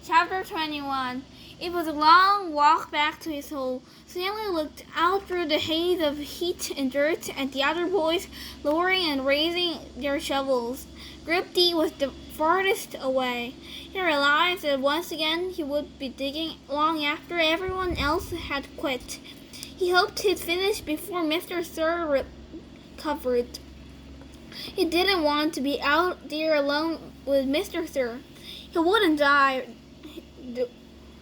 Chapter 21. It was a long walk back to his hole. Stanley looked out through the haze of heat and dirt at the other boys lowering and raising their shovels. Group D was the farthest away. He realized that once again he would be digging long after everyone else had quit. He hoped he'd finish before Mr. Sir recovered. He didn't want to be out there alone with Mr. Sir. He wouldn't die, the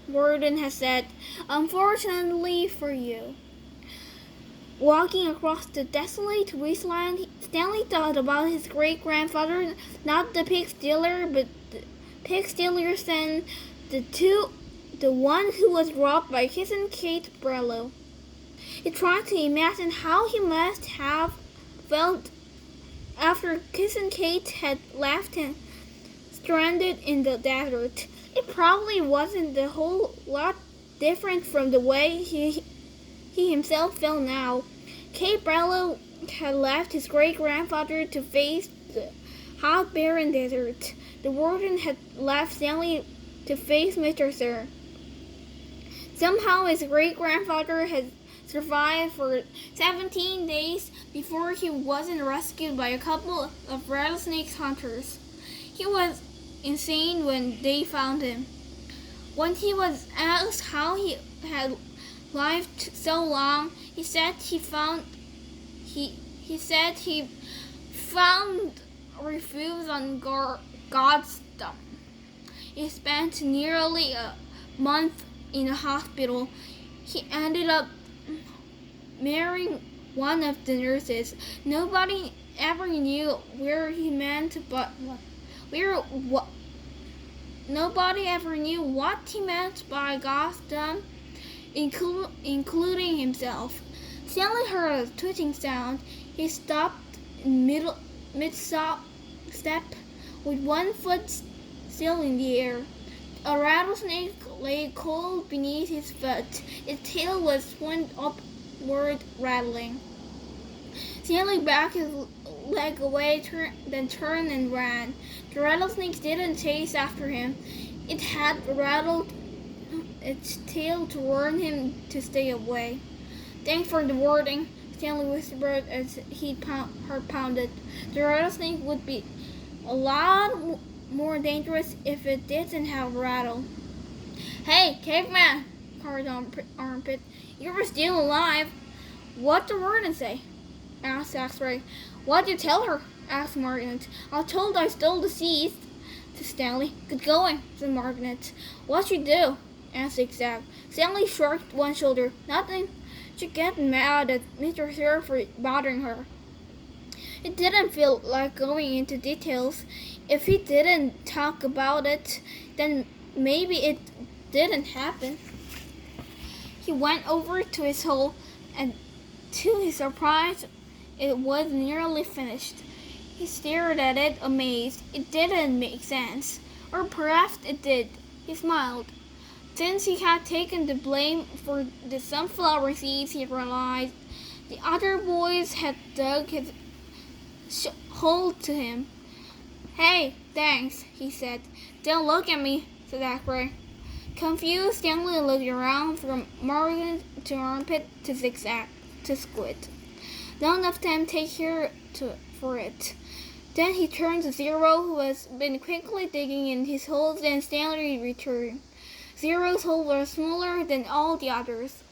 warden had said. Unfortunately for you. Walking across the desolate wasteland, Stanley thought about his great-grandfather, not the pig stealer, but the pig stealer's son, the one who was robbed by Cousin Kate Barlow. He tried to imagine how he must have felt after Cousin Kate had left him stranded in the desert. It probably wasn't a whole lot different from the way he himself felt now. Kate Barlow had left his great-grandfather to face the hot, barren desert. The warden had left Stanley to face Mr. Sir. Somehow his great-grandfather had survived for 17 days before he wasn't rescued by a couple of rattlesnake hunters. He was insane when they found him. When he was asked how he had lived so long, he said he found refuge on God's stump. He spent nearly a month in a hospital. He ended up marrying one of the nurses. Nobody ever knew where he meant, nobody ever knew what he meant by God's stump, including himself. Stanley heard a twitching sound. He stopped in mid-step with one foot still in the air. A rattlesnake lay cold beneath his foot. Its tail was swung upward, rattling. Stanley backed his leg away, then turned and ran. The rattlesnake didn't chase after him. It had rattled its tail to warn him to stay away. Thanks for the warning, Stanley whispered as his heart pounded. The rattlesnake would be a lot more dangerous if it didn't have a rattle. Hey, caveman, cried Armpit. You were still alive. What'd the warden say? Asked X-Ray. What'd you tell her? Asked Margaret. I told I stole the seeds, said Stanley. Good going, said Margaret. What'd you do? Asked Zigzag. Stanley shrugged one shoulder. Nothing. She get mad at Mr. Sir for bothering her. It didn't feel like going into details. If he didn't talk about it, then maybe it didn't happen. He went over to his hole, and to his surprise, it was nearly finished. He stared at it, amazed. It didn't make sense. Or perhaps it did. He smiled. Since he had taken the blame for the sunflower seeds, he realized the other boys had dug his hole to him. Hey, thanks, he said. Don't look at me, said X-Ray. Confused, Stanley looked around from Margaret to Armpit to Zigzag to Squid. None of them take care for it. Then he turned to Zero, who has been quickly digging in his holes, and Stanley returned. Zero's hole was smaller than all the others.